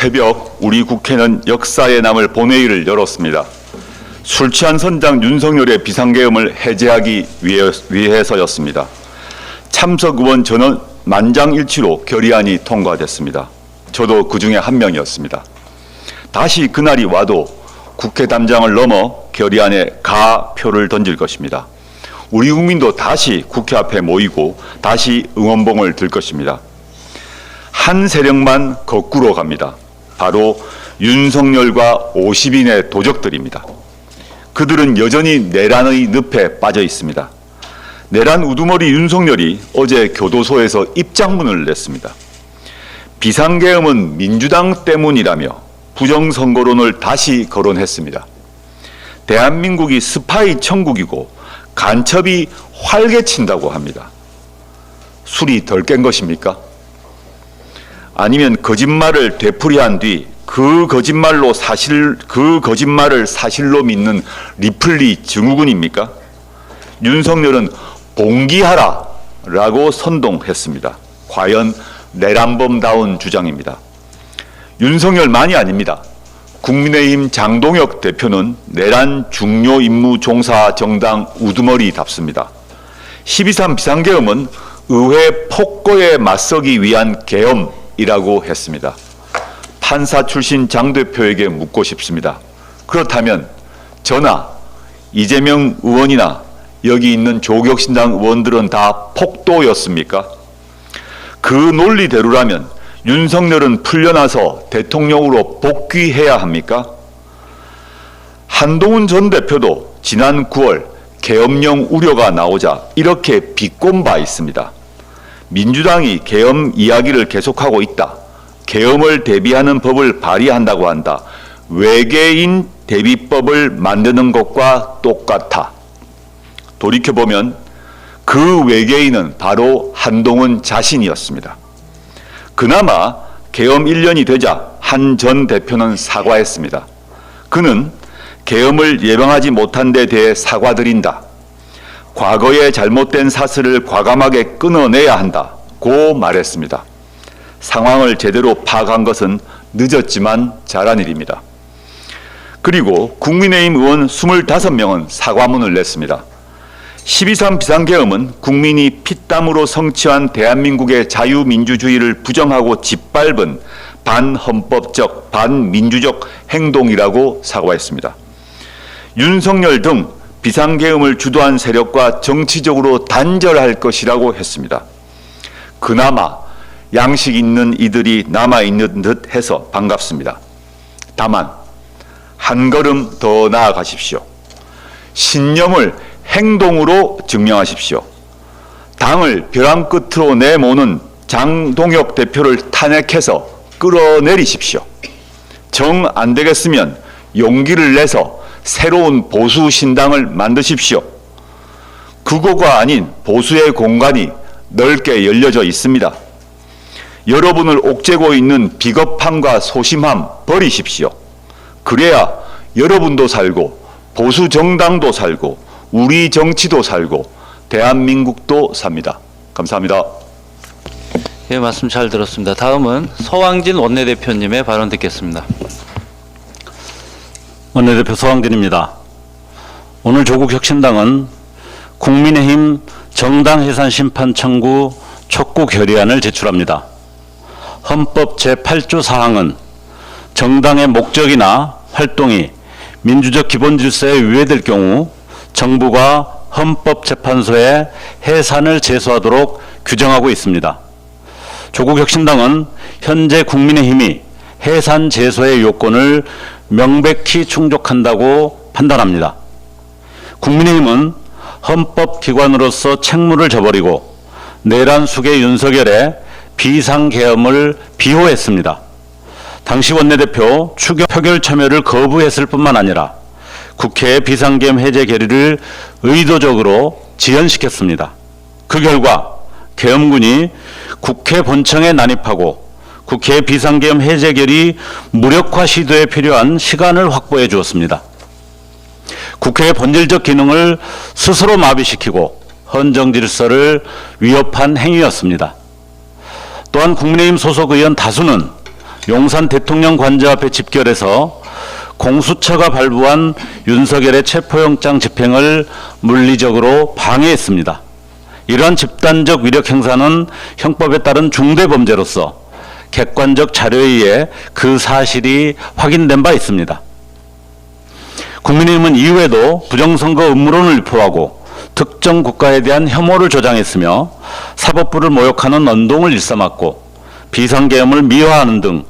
새벽 우리 국회는 역사에 남을 본회의를 열었습니다. 술 취한 선장 윤석열의 비상계엄을 해제하기 위해서였습니다. 참석 의원 전원 만장일치로 결의안이 통과됐습니다. 저도 그 중에 한 명이었습니다. 다시 그날이 와도 국회 담장을 넘어 결의안에 가표를 던질 것입니다. 우리 국민도 다시 국회 앞에 모이고 다시 응원봉을 들 것입니다. 한 세력만 거꾸로 갑니다. 바로 윤석열과 50인의 도적들입니다. 그들은 여전히 내란의 늪에 빠져 있습니다. 내란 우두머리 윤석열이 어제 교도소에서 입장문을 냈습니다. 비상계엄은 민주당 때문이라며 부정선거론을 다시 거론했습니다. 대한민국이 스파이 천국이고 간첩이 활개친다고 합니다. 술이 덜 깬 것입니까? 아니면 거짓말을 되풀이한 뒤 그 거짓말을 사실로 믿는 리플리 증후군입니까? 윤석열은 봉기하라라고 선동했습니다. 과연 내란범다운 주장입니다. 윤석열만이 아닙니다. 국민의힘 장동혁 대표는 내란 중요 임무 종사 정당 우두머리답습니다. 12.3 비상계엄은 의회 폭거에 맞서기 위한 계엄이라고 했습니다. 판사 출신 장 대표에게 묻고 싶습니다. 그렇다면 저나 이재명 의원이나 여기 있는 조국혁신당 의원들은 다 폭도였습니까? 그 논리대로라면 윤석열은 풀려나서 대통령으로 복귀해야 합니까? 한동훈 전 대표도 지난 9월 계엄령 우려가 나오자 이렇게 비꼰 바 있습니다. 민주당이 계엄 이야기를 계속하고 있다. 계엄을 대비하는 법을 발의한다고 한다. 외계인 대비법을 만드는 것과 똑같아. 돌이켜보면 그 외계인은 바로 한동훈 자신이었습니다. 그나마 계엄 1년이 되자 한 전 대표는 사과했습니다. 그는 계엄을 예방하지 못한 데 대해 사과드린다. 과거의 잘못된 사슬을 과감하게 끊어내야 한다고 말했습니다. 상황을 제대로 파악한 것은 늦었지만 잘한 일입니다. 그리고 국민의힘 의원 25명은 사과문을 냈습니다. 12.3 비상계엄은 국민이 피땀으로 성취한 대한민국의 자유민주주의를 부정하고 짓밟은 반헌법적, 반민주적 행동이라고 사과했습니다. 윤석열 등 비상계엄을 주도한 세력과 정치적으로 단절할 것이라고 했습니다. 그나마 양식 있는 이들이 남아있는 듯 해서 반갑습니다. 다만 한 걸음 더 나아가십시오. 신념을 행동으로 증명하십시오. 당을 벼랑 끝으로 내모는 장동혁 대표를 탄핵해서 끌어내리십시오. 정 안 되겠으면 용기를 내서 새로운 보수 신당을 만드십시오. 극우가 아닌 보수의 공간이 넓게 열려져 있습니다. 여러분을 옥죄고 있는 비겁함과 소심함 버리십시오. 그래야 여러분도 살고 보수 정당도 살고 우리 정치도 살고 대한민국도 삽니다. 감사합니다. 예, 말씀 잘 들었습니다. 다음은 서왕진 원내대표님의 발언 듣겠습니다. 원내대표 서왕진입니다. 오늘 조국혁신당은 국민의힘 정당해산 심판 청구 촉구 결의안을 제출합니다. 헌법 제8조 사항은 정당의 목적이나 활동이 민주적 기본 질서에 위배될 경우 정부가 헌법재판소에 해산을 제소하도록 규정하고 있습니다. 조국혁신당은 현재 국민의힘이 해산 제소의 요건을 명백히 충족한다고 판단합니다. 국민의힘은 헌법기관으로서 책무를 저버리고 내란 수계 윤석열의 비상계엄을 비호했습니다. 당시 원내대표 추경 표결 참여를 거부했을 뿐만 아니라 국회의 비상계엄 해제 결의를 의도적으로 지연시켰습니다. 그 결과 계엄군이 국회 본청에 난입하고 국회의 비상계엄 해제 결의 무력화 시도에 필요한 시간을 확보해 주었습니다. 국회의 본질적 기능을 스스로 마비시키고 헌정 질서를 위협한 행위였습니다. 또한 국민의힘 소속 의원 다수는 용산 대통령 관저 앞에 집결해서 공수처가 발부한 윤석열의 체포영장 집행을 물리적으로 방해했습니다. 이러한 집단적 위력 행사는 형법에 따른 중대범죄로서 객관적 자료에 의해 그 사실이 확인된 바 있습니다. 국민의힘은 이후에도 부정선거 음모론을 유포하고 특정 국가에 대한 혐오를 조장했으며 사법부를 모욕하는 언동을 일삼았고 비상계엄을 미화하는 등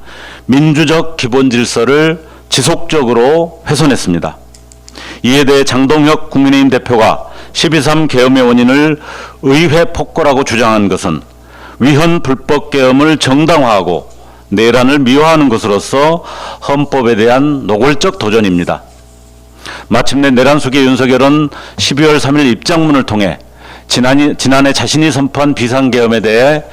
민주적 기본 질서를 지속적으로 훼손했습니다. 이에 대해 장동혁 국민의힘 대표가 12.3 계엄의 원인을 의회 폭거라고 주장한 것은 위헌 불법 계엄을 정당화하고 내란을 미화하는 것으로서 헌법에 대한 노골적 도전입니다. 마침내 내란 속의 윤석열은 12월 3일 입장문을 통해 지난해 자신이 선포한 비상계엄에 대해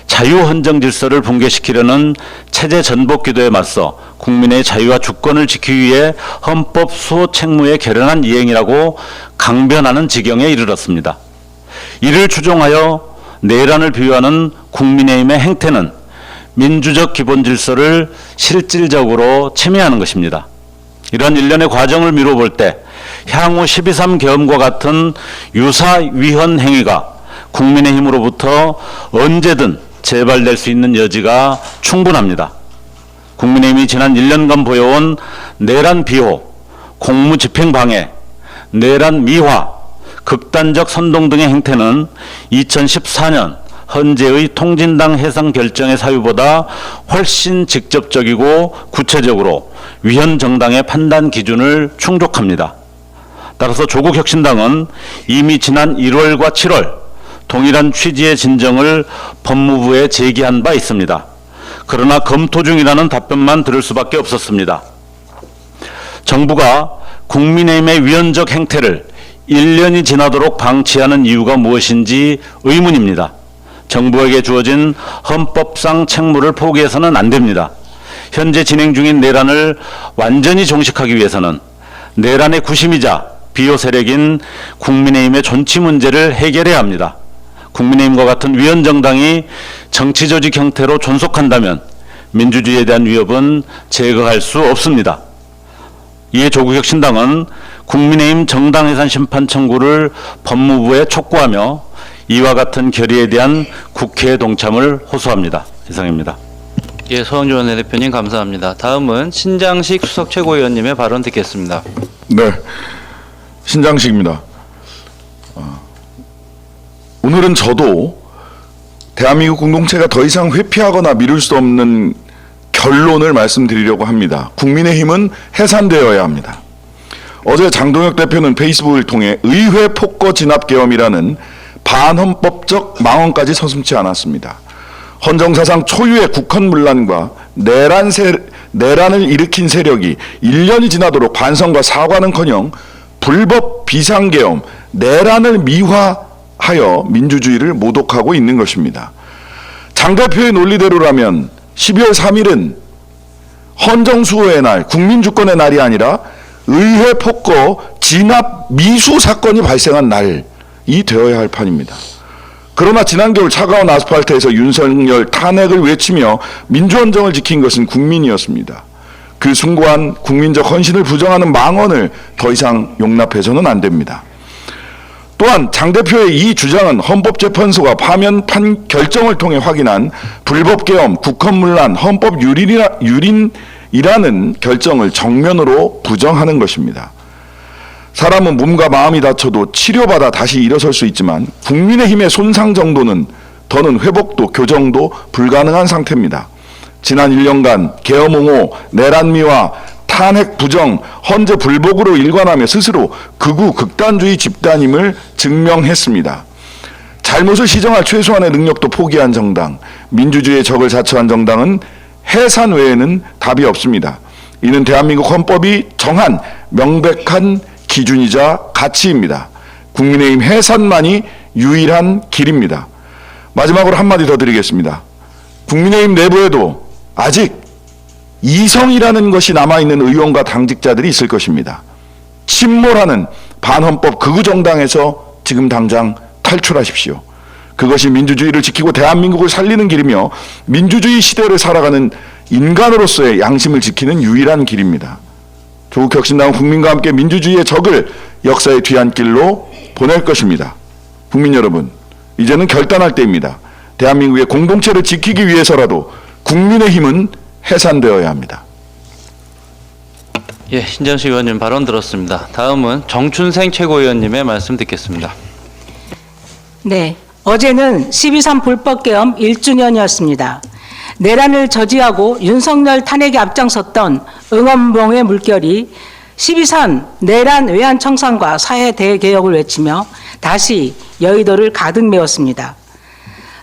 자유헌정 질서를 붕괴시키려는 체제 전복 기도에 맞서 국민의 자유와 주권을 지키기 위해 헌법 수호 책무에 결연한 이행이라고 강변하는 지경에 이르렀습니다. 이를 추종하여 내란을 비유하는 국민의힘의 행태는 민주적 기본 질서를 실질적으로 침해하는 것입니다. 이런 일련의 과정을 미뤄볼 때 향후 12.3 계엄과 같은 유사 위헌 행위가 국민의힘으로부터 언제든 재발될 수 있는 여지가 충분합니다. 국민의힘이 지난 1년간 보여온 내란 비호, 공무집행 방해, 내란 미화, 극단적 선동 등의 행태는 2014년 헌재의 통진당 해상 결정의 사유보다 훨씬 직접적이고 구체적으로 위헌 정당의 판단 기준을 충족합니다. 따라서 조국혁신당은 이미 지난 1월과 7월 동일한 취지의 진정을 법무부에 제기한 바 있습니다. 그러나 검토 중이라는 답변만 들을 수밖에 없었습니다. 정부가 국민의힘의 위헌적 행태를 1년이 지나도록 방치하는 이유가 무엇인지 의문입니다. 정부에게 주어진 헌법상 책무를 포기해서는 안 됩니다. 현재 진행 중인 내란을 완전히 종식하기 위해서는 내란의 구심이자 비호 세력인 국민의힘의 존치 문제를 해결해야 합니다. 국민의힘과 같은 위헌 정당이 정치 조직 형태로 존속한다면 민주주의에 대한 위협은 제거할 수 없습니다. 이에 조국혁신당은 국민의힘 정당해산 심판 청구를 법무부에 촉구하며 이와 같은 결의에 대한 국회 동참을 호소합니다. 이상입니다. 예, 서영주 원내대표님 감사합니다. 다음은 신장식 수석 최고위원님의 발언 듣겠습니다. 네, 신장식입니다. 오늘은 저도 대한민국 공동체가 더 이상 회피하거나 미룰 수 없는 결론을 말씀드리려고 합니다. 국민의힘은 해산되어야 합니다. 어제 장동혁 대표는 페이스북을 통해 의회 폭거 진압 계엄이라는 반헌법적 망언까지 서슴지 않았습니다. 헌정사상 초유의 국헌문란과 내란을 일으킨 세력이 1년이 지나도록 반성과 사과는커녕 불법 비상계엄, 내란을 미화하여 민주주의를 모독하고 있는 것입니다. 장 대표의 논리대로라면 12월 3일은 헌정수호의 날, 국민주권의 날이 아니라 의회 폭거 진압 미수 사건이 발생한 날이 되어야 할 판입니다. 그러나 지난 겨울 차가운 아스팔트에서 윤석열 탄핵을 외치며 민주헌정을 지킨 것은 국민이었습니다. 그 숭고한 국민적 헌신을 부정하는 망언을 더 이상 용납해서는 안 됩니다. 또한 장 대표의 이 주장은 헌법재판소가 파면 결정을 통해 확인한 불법계엄, 국헌문란, 헌법 유린이라는 결정을 정면으로 부정하는 것입니다. 사람은 몸과 마음이 다쳐도 치료받아 다시 일어설 수 있지만 국민의힘의 손상 정도는 더는 회복도 교정도 불가능한 상태입니다. 지난 1년간 계엄 옹호, 내란 미화, 탄핵 부정, 헌재 불복으로 일관하며 스스로 극우 극단주의 집단임을 증명했습니다. 잘못을 시정할 최소한의 능력도 포기한 정당, 민주주의의 적을 자처한 정당은 해산 외에는 답이 없습니다. 이는 대한민국 헌법이 정한 명백한 기준이자 가치입니다. 국민의힘 해산만이 유일한 길입니다. 마지막으로 한마디 더 드리겠습니다. 국민의힘 내부에도 아직 이성이라는 것이 남아있는 의원과 당직자들이 있을 것입니다. 침몰하는 반헌법 극우 정당에서 지금 당장 탈출하십시오. 그것이 민주주의를 지키고 대한민국을 살리는 길이며 민주주의 시대를 살아가는 인간으로서의 양심을 지키는 유일한 길입니다. 조국혁신당은 국민과 함께 민주주의의 적을 역사의 뒤안길로 보낼 것입니다. 국민 여러분, 이제는 결단할 때입니다. 대한민국의 공동체를 지키기 위해서라도 국민의힘은 해산되어야 합니다. 예, 신정식 의원님 발언 들었습니다. 다음은 정춘생 최고위원님의 말씀 듣겠습니다. 네, 어제는 12.3 불법계엄 1주년이었습니다. 내란을 저지하고 윤석열 탄핵에 앞장섰던 응원봉의 물결이 12.3 내란 외환 청산과 사회 대개혁을 외치며 다시 여의도를 가득 메웠습니다.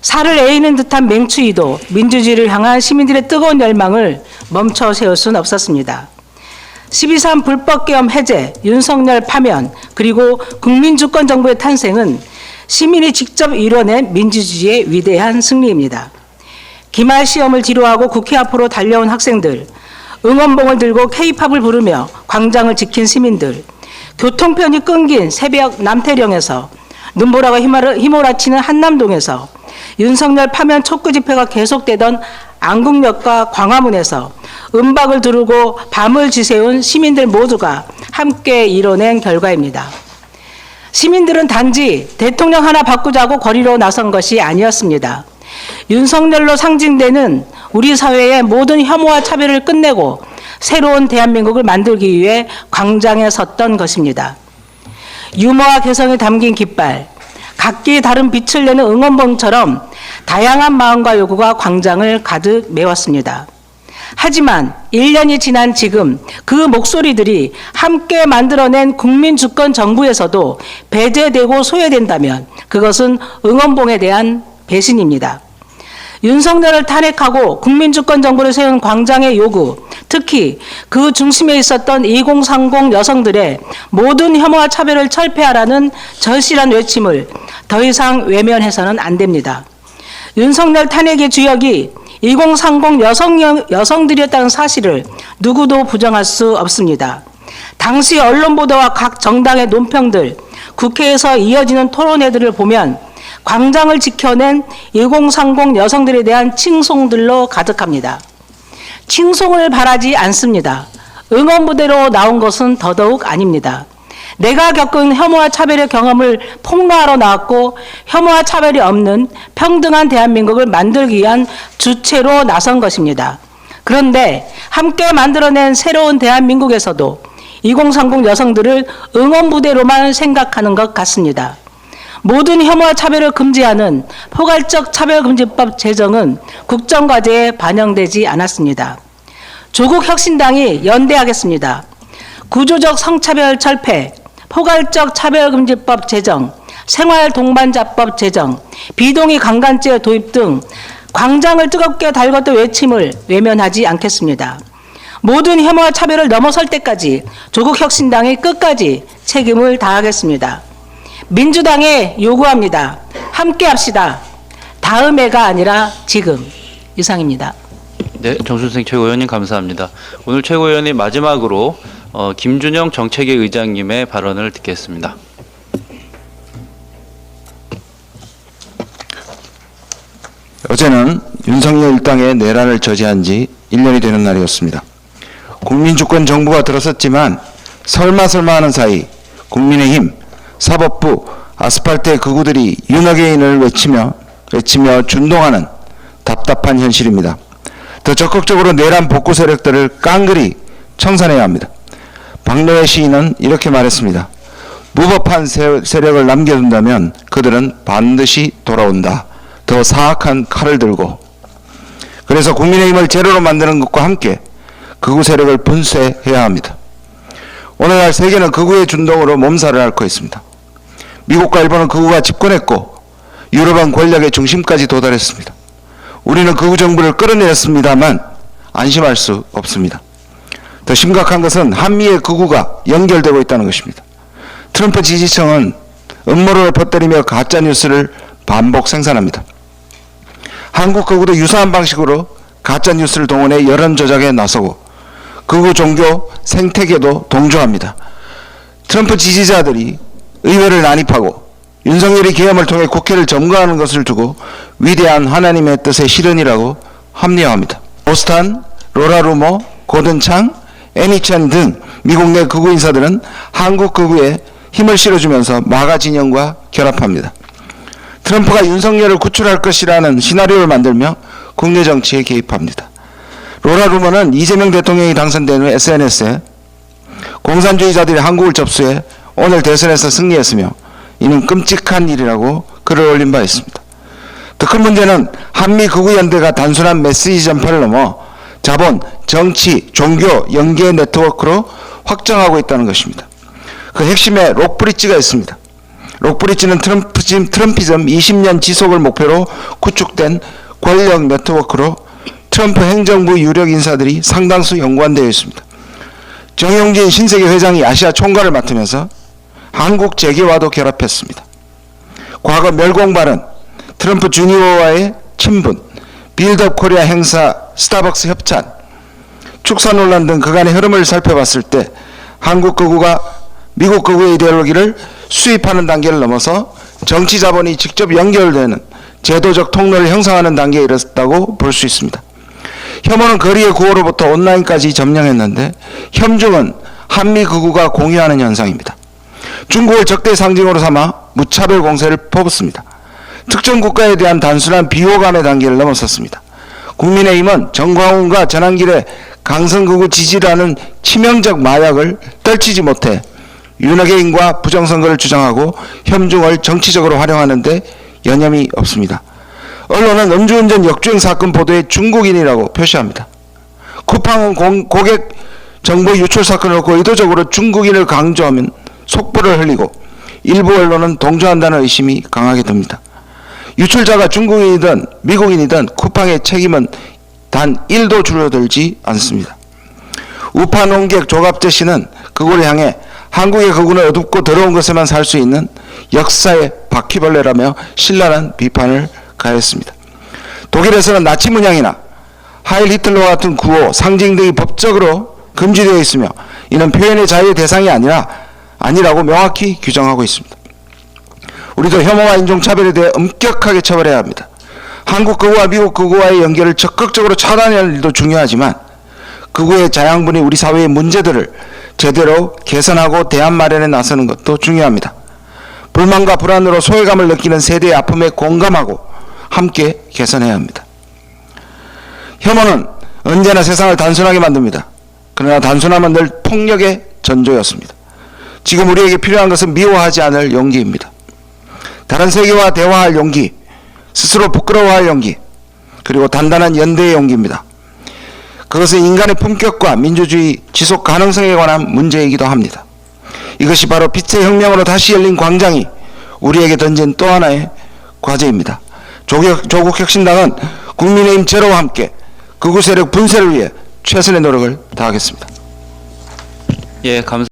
살을 에이는 듯한 맹추위도 민주주의를 향한 시민들의 뜨거운 열망을 멈춰 세울 수는 없었습니다. 12.3 불법계엄 해제, 윤석열 파면, 그리고 국민주권 정부의 탄생은 시민이 직접 이뤄낸 민주주의의 위대한 승리입니다. 기말 시험을 뒤로하고 국회 앞으로 달려온 학생들, 응원봉을 들고 K-팝을 부르며 광장을 지킨 시민들, 교통편이 끊긴 새벽 남태령에서 눈보라가 휘몰아치는 한남동에서 윤석열 파면 촉구 집회가 계속되던 안국역과 광화문에서 음박을 두르고 밤을 지새운 시민들 모두가 함께 이뤄낸 결과입니다. 시민들은 단지 대통령 하나 바꾸자고 거리로 나선 것이 아니었습니다. 윤석열로 상징되는 우리 사회의 모든 혐오와 차별을 끝내고 새로운 대한민국을 만들기 위해 광장에 섰던 것입니다. 유머와 개성이 담긴 깃발, 각기 다른 빛을 내는 응원봉처럼 다양한 마음과 요구가 광장을 가득 메웠습니다. 하지만 1년이 지난 지금 그 목소리들이 함께 만들어낸 국민주권 정부에서도 배제되고 소외된다면 그것은 응원봉에 대한 배신입니다. 윤석열을 탄핵하고 국민주권 정부를 세운 광장의 요구, 특히 그 중심에 있었던 2030 여성들의 모든 혐오와 차별을 철폐하라는 절실한 외침을 더 이상 외면해서는 안 됩니다. 윤석열 탄핵의 주역이 2030 여성들이었다는 사실을 누구도 부정할 수 없습니다. 당시 언론 보도와 각 정당의 논평들, 국회에서 이어지는 토론회들을 보면 광장을 지켜낸 2030 여성들에 대한 칭송들로 가득합니다. 칭송을 바라지 않습니다. 응원부대로 나온 것은 더더욱 아닙니다. 내가 겪은 혐오와 차별의 경험을 폭로하러 나왔고 혐오와 차별이 없는 평등한 대한민국을 만들기 위한 주체로 나선 것입니다. 그런데 함께 만들어낸 새로운 대한민국에서도 2030 여성들을 응원부대로만 생각하는 것 같습니다. 모든 혐오와 차별을 금지하는 포괄적 차별금지법 제정은 국정과제에 반영되지 않았습니다. 조국혁신당이 연대하겠습니다. 구조적 성차별 철폐, 포괄적 차별금지법 제정, 생활동반자법 제정, 비동의 강간죄 도입 등 광장을 뜨겁게 달궜던 외침을 외면하지 않겠습니다. 모든 혐오와 차별을 넘어설 때까지 조국혁신당이 끝까지 책임을 다하겠습니다. 민주당에 요구합니다. 함께 합시다. 다음해가 아니라 지금. 이상입니다. 네, 정춘생 최고위원님 감사합니다. 오늘 최고위원님 마지막으로 김준영 정책위 의장님의 발언을 듣겠습니다. 어제는 윤석열 일당의 내란을 저지한 지 1년이 되는 날이었습니다. 국민주권 정부가 들어섰지만 설마 하는 사이 국민의힘, 사법부, 아스팔트의 극우들이 윤어게인을 외치며 준동하는 답답한 현실입니다. 더 적극적으로 내란 복구 세력들을 깡그리 청산해야 합니다. 박노해 시인은 이렇게 말했습니다. 무법한 세력을 남겨둔다면 그들은 반드시 돌아온다. 더 사악한 칼을 들고. 그래서 국민의힘을 제로로 만드는 것과 함께 극우 세력을 분쇄해야 합니다. 오늘날 세계는 극우의 준동으로 몸살을 앓고 있습니다. 미국과 일본은 극우가 집권했고 유럽은 권력의 중심까지 도달했습니다. 우리는 극우 정부를 끌어내렸습니다만 안심할 수 없습니다. 더 심각한 것은 한미의 극우가 연결되고 있다는 것입니다. 트럼프 지지층은 음모론을 퍼뜨리며 가짜뉴스를 반복 생산합니다. 한국 극우도 유사한 방식으로 가짜뉴스를 동원해 여론 조작에 나서고 극우 종교 생태계도 동조합니다. 트럼프 지지자들이 의회를 난입하고 윤석열이 계엄을 통해 국회를 점거하는 것을 두고 위대한 하나님의 뜻의 실현이라고 합리화합니다. 보스턴 로라 루머, 고든 창, 애니 첸 등 미국 내 극우 인사들은 한국 극우에 힘을 실어주면서 마가 진영과 결합합니다. 트럼프가 윤석열을 구출할 것이라는 시나리오를 만들며 국내 정치에 개입합니다. 로라 루머는 이재명 대통령이 당선된 후 SNS에 공산주의자들이 한국을 접수해 오늘 대선에서 승리했으며 이는 끔찍한 일이라고 글을 올린 바 있습니다. 더 큰 문제는 한미 극우연대가 단순한 메시지 전파를 넘어 자본, 정치, 종교, 연계 네트워크로 확장하고 있다는 것입니다. 그 핵심에 록브릿지가 있습니다. 록브릿지는 트럼피즘 20년 지속을 목표로 구축된 권력 네트워크로 트럼프 행정부 유력 인사들이 상당수 연관되어 있습니다. 정용진 신세계 회장이 아시아 총괄을 맡으면서 한국 재계와도 결합했습니다. 과거 멸공발언, 트럼프 주니어와의 친분, 빌드업 코리아 행사, 스타벅스 협찬, 축사 논란 등 그간의 흐름을 살펴봤을 때 한국 극우가 미국 극우의 이데올로기를 수입하는 단계를 넘어서 정치 자본이 직접 연결되는 제도적 통로를 형성하는 단계에 이르렀다고 볼 수 있습니다. 혐오는 거리의 구호로부터 온라인까지 점령했는데 혐중은 한미 극우가 공유하는 현상입니다. 중국을 적대 상징으로 삼아 무차별 공세를 퍼붓습니다. 특정 국가에 대한 단순한 비호감의 단계를 넘어섰습니다. 국민의힘은 정광훈과 전환길의 강성극우 지지라는 치명적 마약을 떨치지 못해 윤핵인과 부정선거를 주장하고 혐중을 정치적으로 활용하는 데 여념이 없습니다. 언론은 음주운전 역주행 사건 보도에 중국인이라고 표시합니다. 쿠팡은 고객 정보 유출 사건을 놓고 의도적으로 중국인을 강조하면 속보를 흘리고 일부 언론은 동조한다는 의심이 강하게 듭니다. 유출자가 중국인이든 미국인이든 쿠팡의 책임은 단 1도 줄어들지 않습니다. 우파 농객 조갑재 씨는 극우를 향해 한국의 극우는 어둡고 더러운 것에만 살 수 있는 역사의 바퀴벌레라며 신랄한 비판을 가했습니다. 독일에서는 나치 문양이나 하일 히틀러와 같은 구호, 상징 등이 법적으로 금지되어 있으며 이는 표현의 자유의 대상이 아니라고 명확히 규정하고 있습니다. 우리도 혐오와 인종차별에 대해 엄격하게 처벌해야 합니다. 한국 극우와 미국 극우와의 연결을 적극적으로 차단하는 일도 중요하지만 극우의 자양분이 우리 사회의 문제들을 제대로 개선하고 대안 마련에 나서는 것도 중요합니다. 불만과 불안으로 소외감을 느끼는 세대의 아픔에 공감하고 함께 개선해야 합니다. 혐오는 언제나 세상을 단순하게 만듭니다. 그러나 단순함은 늘 폭력의 전조였습니다. 지금 우리에게 필요한 것은 미워하지 않을 용기입니다. 다른 세계와 대화할 용기, 스스로 부끄러워할 용기, 그리고 단단한 연대의 용기입니다. 그것은 인간의 품격과 민주주의 지속 가능성에 관한 문제이기도 합니다. 이것이 바로 빛의 혁명으로 다시 열린 광장이 우리에게 던진 또 하나의 과제입니다. 조국혁신당은 국민의힘 제로와 함께 극우 세력 분쇄를 위해 최선의 노력을 다하겠습니다. 예, 감사합니다.